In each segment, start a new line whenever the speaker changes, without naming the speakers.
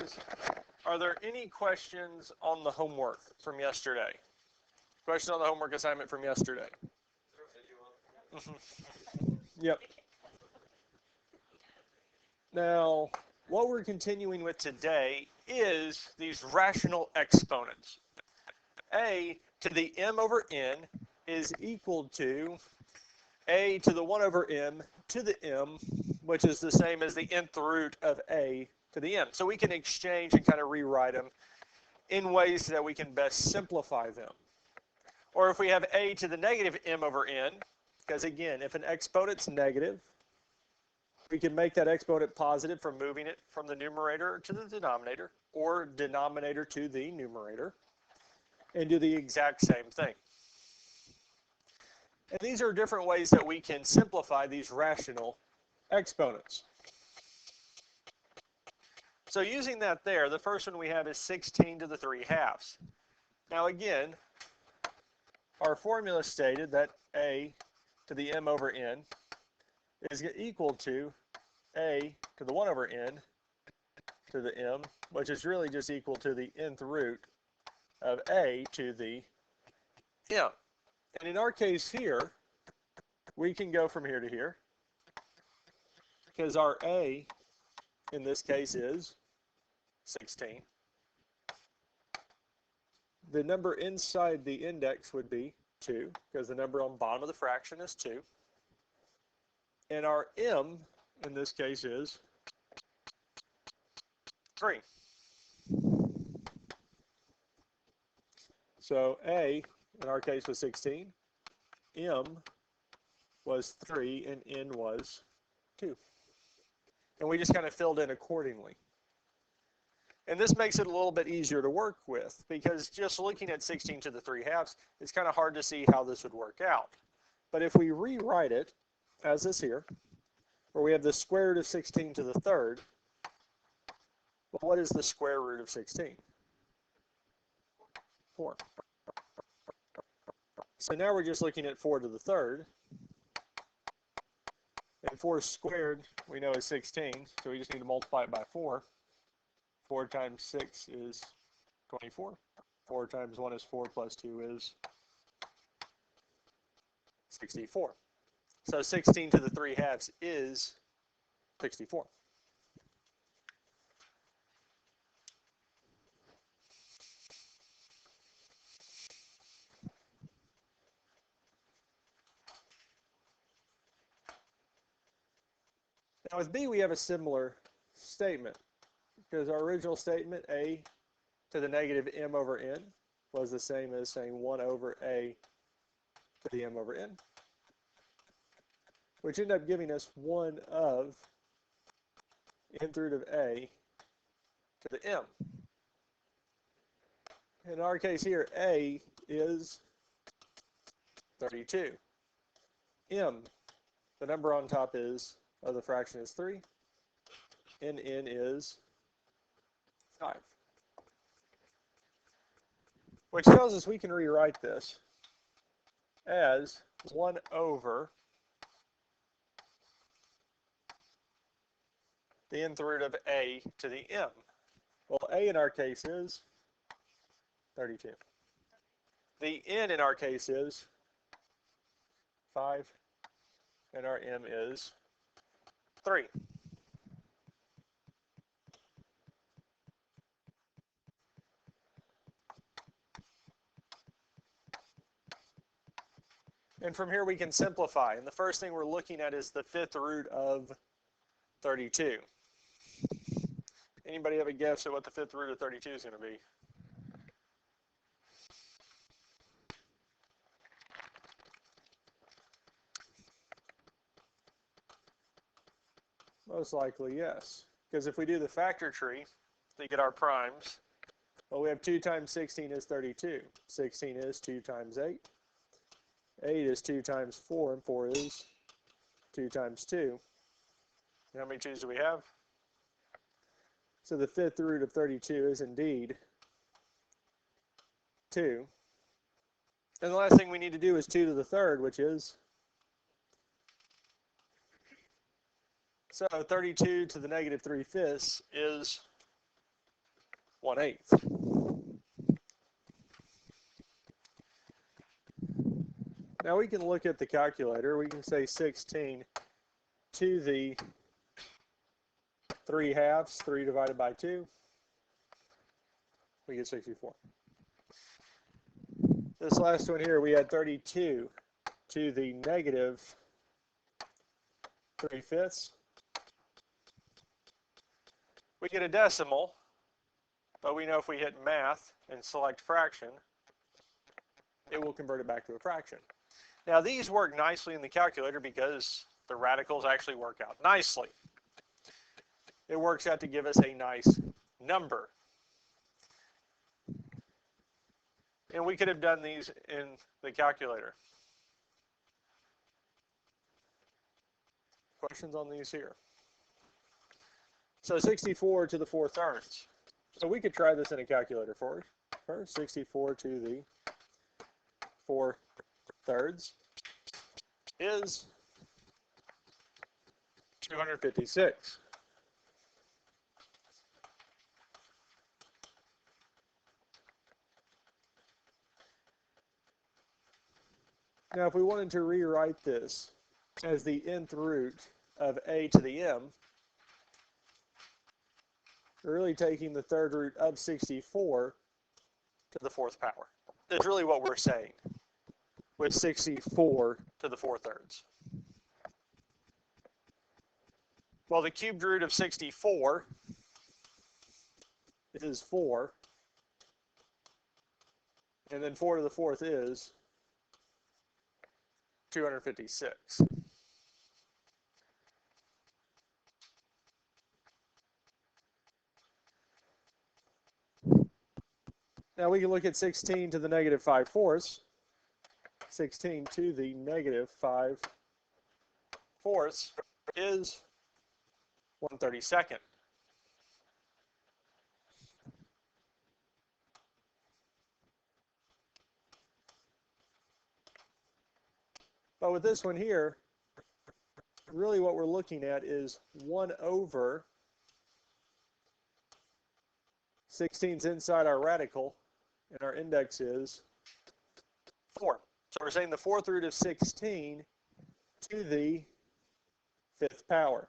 guys. Are there any questions on the homework from yesterday? Question on the homework assignment from yesterday? Yep. Now, what we're continuing with today is these rational exponents. A to the m over n is equal to a to the 1 over m to the m, which is the same as the nth root of a to the m. So we can exchange and kind of rewrite them in ways that we can best simplify them. Or if we have a to the negative m over n, because again, if an exponent's negative, we can make that exponent positive from moving it from the numerator to the denominator, or denominator to the numerator, and do the exact same thing. And these are different ways that we can simplify these rational exponents. So using that there, the first one we have is 16 to the 3/2. Now again, our formula stated that a to the m over n is equal to a to the 1 over n to the m, which is really just equal to the nth root of a to the m. And in our case here, we can go from here to here, because our a in this case is 16. The number inside the index would be 2, because the number on the bottom of the fraction is 2. And our m in this case is 3. So a in our case was 16, m was 3, and n was 2. And we just kind of filled in accordingly. And this makes it a little bit easier to work with, because just looking at 16 to the 3/2, it's kind of hard to see how this would work out. But if we rewrite it as this here, where we have the square root of 16 to the 3rd, well, what is the square root of 16? 4. So now we're just looking at 4 to the 3rd. And 4 squared, we know, is 16, so we just need to multiply it by 4. 4 times 6 is 24. 4 times 1 is 4 plus 2 is 64. So 16 to the 3/2 is 64. Now with b, we have a similar statement, because our original statement, a to the negative m over n, was the same as saying 1 over a to the m over n, which ended up giving us 1 of nth root of a to the m. In our case here, a is 32. M, the number on top is, of the fraction is 3, and n is 5. Which tells us we can rewrite this as 1 over the nth root of a to the m. Well, a in our case is 32. The n in our case is 5, and our m is 3. And from here we can simplify. And the first thing we're looking at is the 5th root of 32. Anybody have a guess at what the 5th root of 32 is going to be? Most likely, yes. Because if we do the factor tree to get our primes, well, we have 2 times 16 is 32. 16 is 2 times 8. 8 is 2 times 4, and 4 is 2 times 2. And how many 2's do we have? So the 5th root of 32 is indeed 2. And the last thing we need to do is 2 to the 3rd, which is, so 32 to the negative 3/5 is 1/8. Now we can look at the calculator. We can say 16 to the 3/2, 3 divided by 2. We get 64. This last one here, we had 32 to the negative 3/5. We get a decimal, but we know if we hit math and select fraction, it will convert it back to a fraction. Now these work nicely in the calculator because the radicals actually work out nicely. It works out to give us a nice number. And we could have done these in the calculator. Questions on these here? So 64 to the 4/3. So we could try this in a calculator first. 64 to the 4/3 is 256. Now, if we wanted to rewrite this as the nth root of a to the m, we're really taking the third root of 64 to the 4th power. That's really what we're saying with 64 to the 4/3. Well, the cubed root of 64 is 4, and then 4 to the 4th is 256. Now we can look at 16 to the negative 5/4. 16 to the negative 5/4 is 1/32. But with this one here, really what we're looking at is 1 over 16's inside our radical, and our index is 4. So we're saying the 4th root of 16 to the 5th power.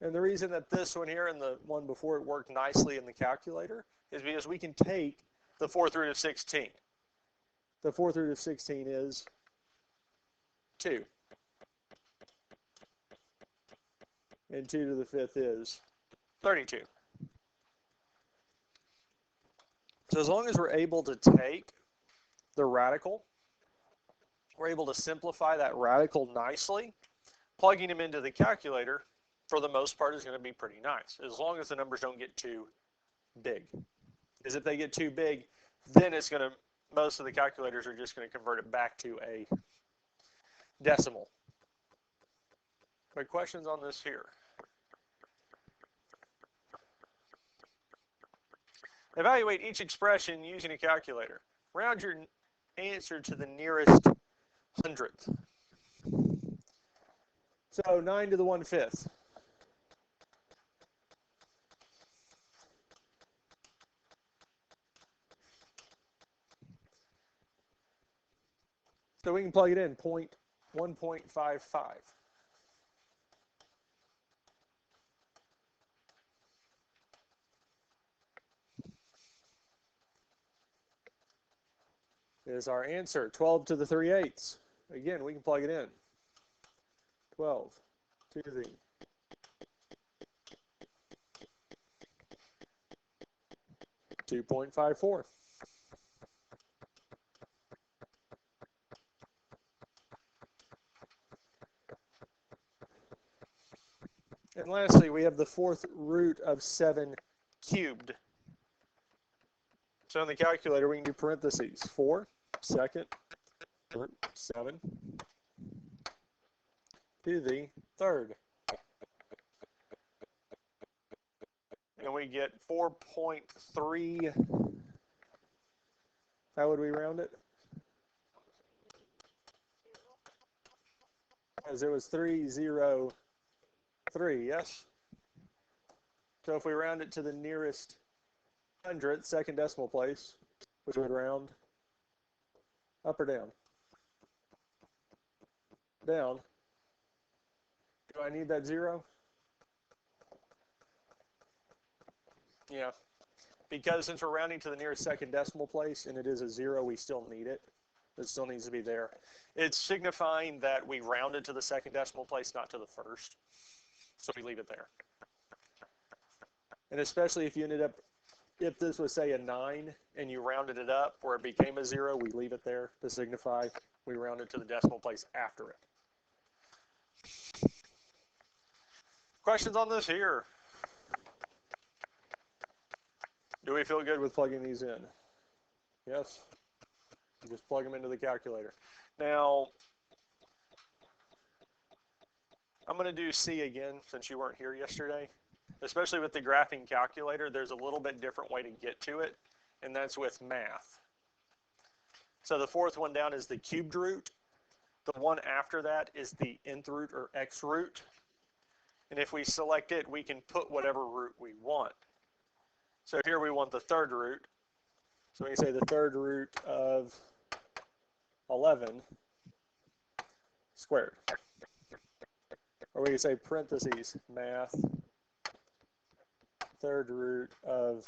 And the reason that this one here and the one before it worked nicely in the calculator is because we can take the 4th root of 16. The 4th root of 16 is 2. And 2 to the 5th is 32. So as long as we're able to take the radical, we're able to simplify that radical nicely, plugging them into the calculator, for the most part, is going to be pretty nice, as long as the numbers don't get too big. Because if they get too big, then it's going to, most of the calculators are just going to convert it back to a decimal. Quick questions on this here. Evaluate each expression using a calculator. Round your answer to the nearest hundredth. So 9 to the 1/5. So we can plug it in, 1.55. Is our answer. 12 to the 3/8. Again, we can plug it in. 12 to the 2.54. And lastly, we have the 4th root of 7 cubed. So in the calculator, we can do parentheses. 4, second, 7, to the 3rd. And we get 4.3. How would we round it? As it was 303, yes? So if we round it to the nearest hundredth, second decimal place, we would round up or down? Down. Do I need that 0? Yeah. Because since we're rounding to the nearest second decimal place and it is a 0, we still need it. It still needs to be there. It's signifying that we rounded to the second decimal place, not to the first. So we leave it there. And especially if you ended up, if this was, say, a 9 and you rounded it up where it became a 0, we leave it there to signify we rounded to the decimal place after it. Questions on this here? Do we feel good with plugging these in? Yes? You just plug them into the calculator. Now, I'm going to do C again since you weren't here yesterday. Especially with the graphing calculator, there's a little bit different way to get to it, and that's with math. So the fourth one down is the cubed root. The one after that is the nth root or x root. And if we select it, we can put whatever root we want. So here we want the third root. So we can say the third root of 11 squared. Or we can say parentheses, math, third root of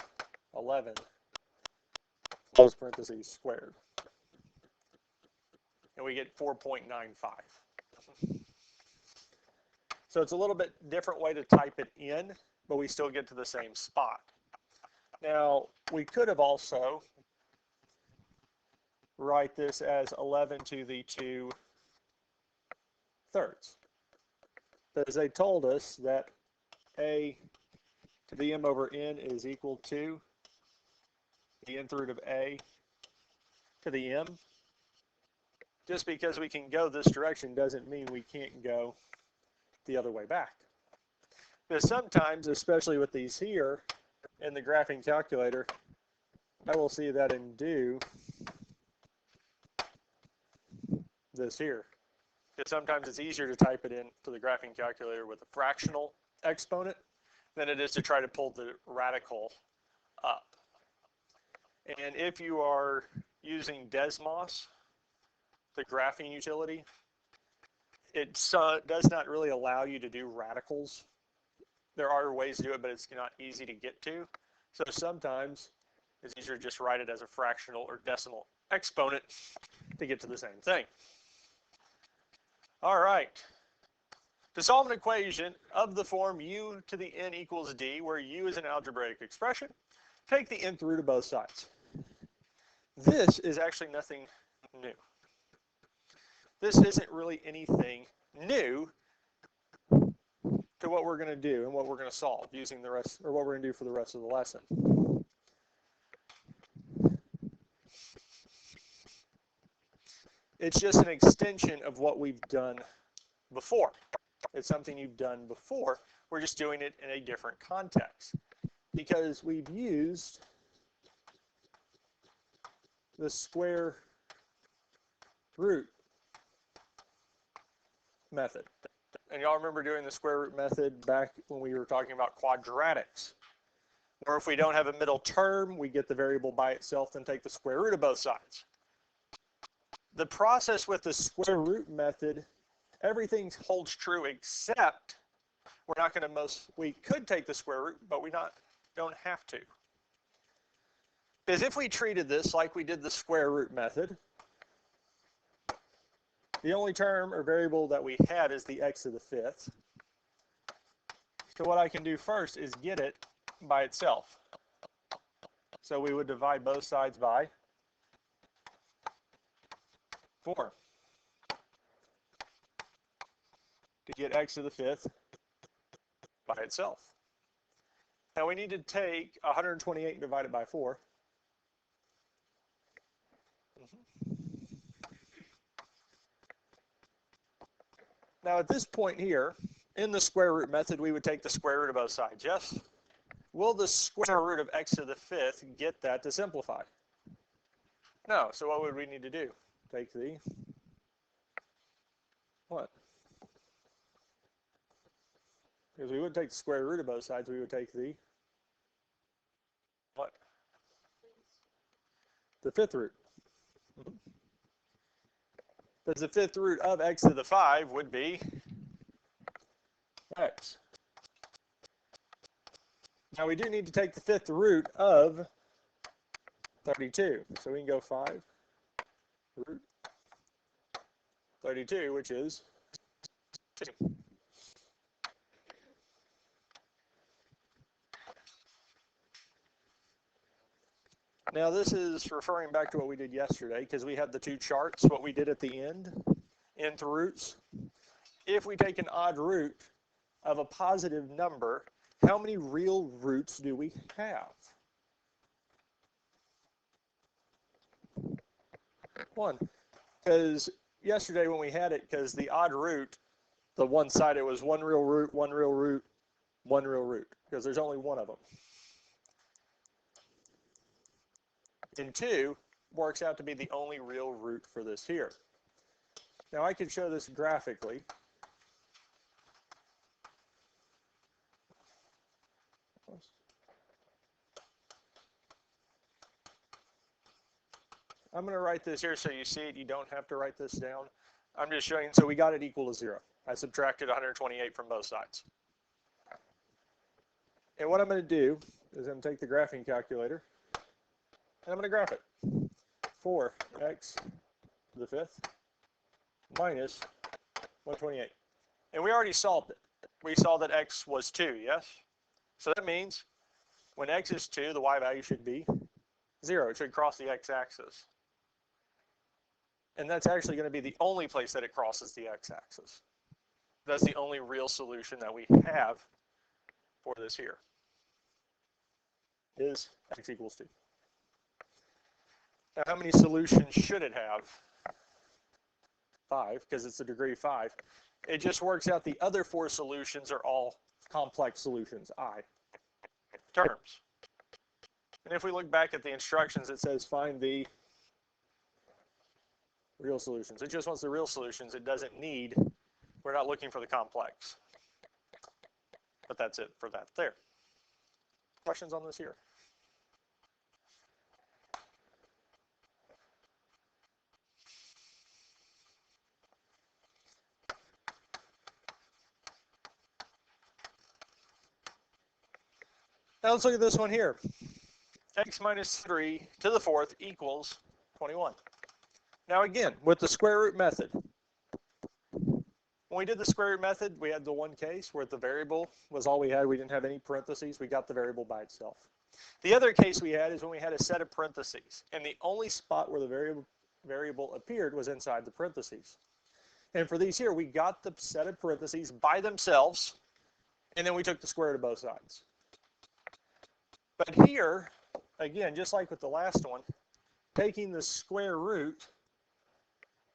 11, close parentheses, squared. And we get 4.95. So it's a little bit different way to type it in, but we still get to the same spot. Now, we could have also write this as 11 to the 2 thirds. Because they told us that a to the m over n is equal to the nth root of a to the m. Just because we can go this direction doesn't mean we can't go the other way back. Because sometimes, especially with these here in the graphing calculator, I will see that and do this here. Because sometimes it's easier to type it into the graphing calculator with a fractional exponent than it is to try to pull the radical up. And if you are using Desmos, the graphing utility, it does not really allow you to do radicals. There are ways to do it, but it's not easy to get to. So sometimes it's easier to just write it as a fractional or decimal exponent to get to the same thing. All right. To solve an equation of the form u to the n equals d, where u is an algebraic expression, take the nth root of both sides. This is actually nothing new. This isn't really anything new to what we're going to do and what we're going to solve using the rest, or what we're going to do for the rest of the lesson. It's just an extension of what we've done before. It's something you've done before. We're just doing it in a different context because we've used the square root method. And y'all remember doing the square root method back when we were talking about quadratics, where if we don't have a middle term, we get the variable by itself and take the square root of both sides. The process with the square root method, everything holds true except we're not going to we could take the square root, but we don't have to. Because if we treated this like we did the square root method, the only term or variable that we had is the x to the fifth. So what I can do first is get it by itself. So we would divide both sides by 4 to get x to the fifth by itself. Now we need to take 128 and divide it by 4. Now at this point here, in the square root method, we would take the square root of both sides, yes? Will the square root of x to the fifth get that to simplify? No, so what would we need to do? Take the what? Because we would take the square root of both sides, we would take the the fifth root. Because the fifth root of x to the 5 would be x. Now we do need to take the fifth root of 32. So we can go 5 root 32, which is 2. Now this is referring back to what we did yesterday, because we had the two charts, what we did at the end, nth roots. If we take an odd root of a positive number, how many real roots do we have? 1. Because yesterday when we had it, because the odd root, the one side, it was one real root, one real root, one real root, because there's only one of them. And 2 works out to be the only real root for this here. Now I could show this graphically. I'm going to write this here so you see it. You don't have to write this down. I'm just showing, so we got it equal to 0. I subtracted 128 from both sides. And what I'm going to do is I'm going to take the graphing calculator, and I'm going to graph it. 4x to the 5th minus 128. And we already solved it. We saw that x was 2, yes? So that means when x is 2, the y value should be 0. It should cross the x-axis. And that's actually going to be the only place that it crosses the x-axis. That's the only real solution that we have for this here, is x equals 2. Now, how many solutions should it have? 5, because it's a degree 5. It just works out the other 4 solutions are all complex solutions, I, terms. And if we look back at the instructions, it says find the real solutions. It just wants the real solutions. It doesn't need, we're not looking for the complex. But that's it for that there. Questions on this here? Now let's look at this one here. X minus 3 to the 4th equals 21. Now again, with the square root method, when we did the square root method, we had the one case where the variable was all we had. We didn't have any parentheses. We got the variable by itself. The other case we had is when we had a set of parentheses, and the only spot where the variable appeared was inside the parentheses. And for these here, we got the set of parentheses by themselves, and then we took the square root of both sides. But here, again, just like with the last one, taking the square root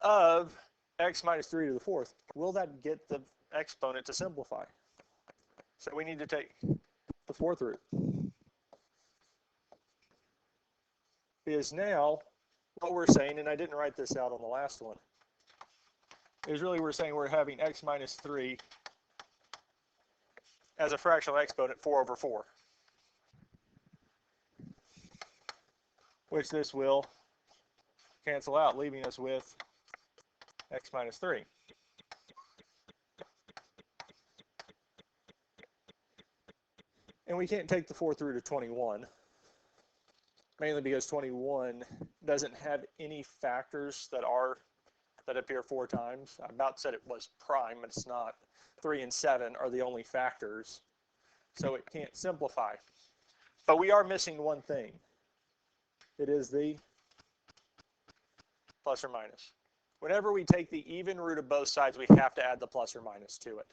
of x minus 3 to the 4th, will that get the exponent to simplify? So we need to take the 4th root. Because now, what we're saying, and I didn't write this out on the last one, is really we're saying we're having x minus 3 as a fractional exponent 4 over 4. Which this will cancel out, leaving us with x minus 3. And we can't take the 4th root of 21, mainly because 21 doesn't have any factors that appear 4 times. I about said it was prime, but it's not. 3 and 7 are the only factors, so it can't simplify. But we are missing one thing. It is the plus or minus. Whenever we take the even root of both sides, we have to add the plus or minus to it.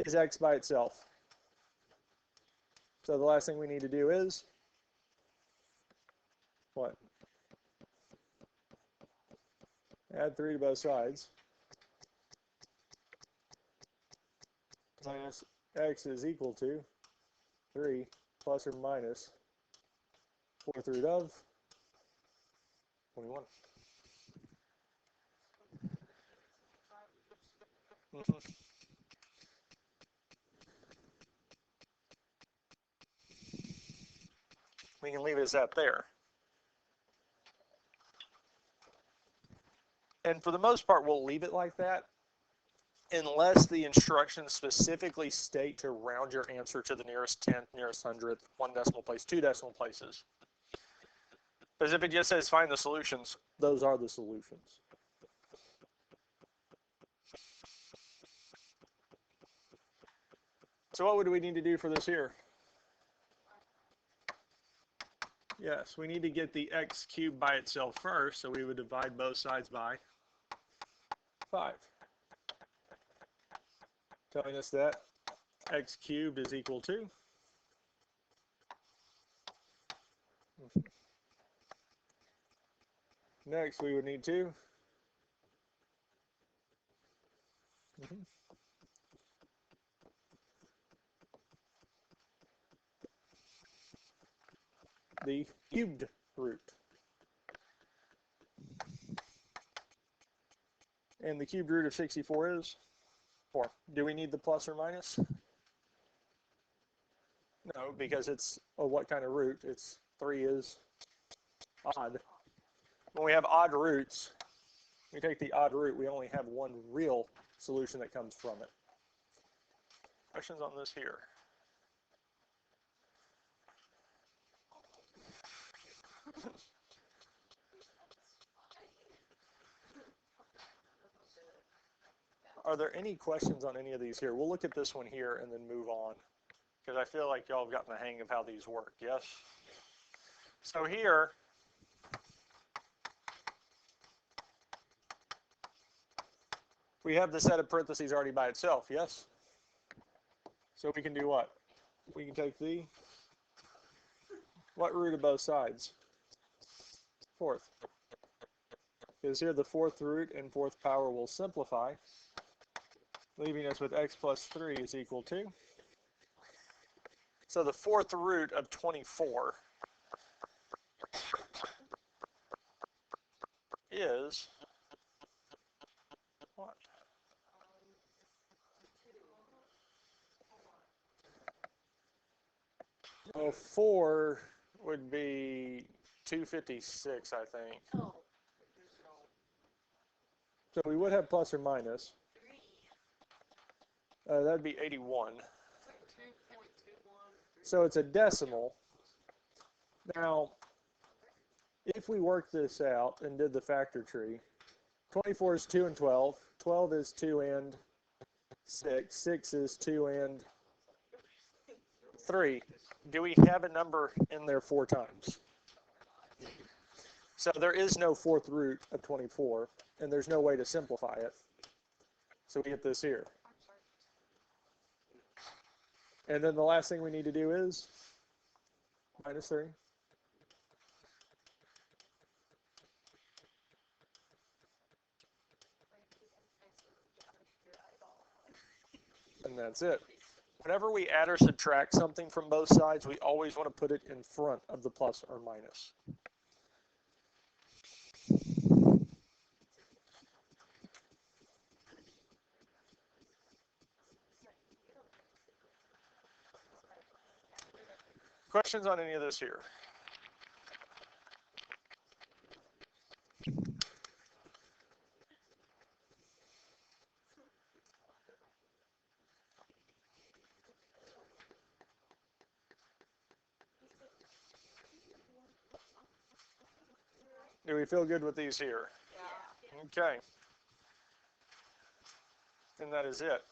Is x by itself. So the last thing we need to do is what? Add 3 to both sides. Minus x is equal to 3 plus or minus 4th root of 21. We can leave it as that there. And for the most part, we'll leave it like that unless the instructions specifically state to round your answer to the nearest tenth, nearest hundredth, 1 decimal place, 2 decimal places. Because if it just says find the solutions, those are the solutions. So what would we need to do for this here? Yes, we need to get the x cubed by itself first, so we would divide both sides by 5. Telling us that x cubed is equal to next we would need to the cubed root. And the cubed root of 64 is 4. Do we need the plus or minus? No, because it's what kind of root? It's 3 is odd. When we have odd roots, we take the odd root, we only have one real solution that comes from it. Questions on this here? Are there any questions on any of these here? We'll look at this one here and then move on, because I feel like y'all have gotten the hang of how these work, yes? So here, we have the set of parentheses already by itself, yes? So we can do what? We can take the, what root of both sides? 4th. Because here the 4th root and 4th power will simplify, leaving us with x plus 3 is equal to. So the 4th root of 24 is what? Well, 4 would be 256, I think. So we would have plus or minus. That'd be 81. So it's a decimal. Now, if we work this out and did the factor tree, 24 is 2 and 12. 12 is 2 and 6. 6 is 2 and 3. Do we have a number in there 4 times? So there is no 4th root of 24, and there's no way to simplify it. So we get this here. And then the last thing we need to do is minus 3. And that's it. Whenever we add or subtract something from both sides, we always want to put it in front of the plus or minus. Questions on any of this here? Do we feel good with these here? Yeah. Okay. And that is it.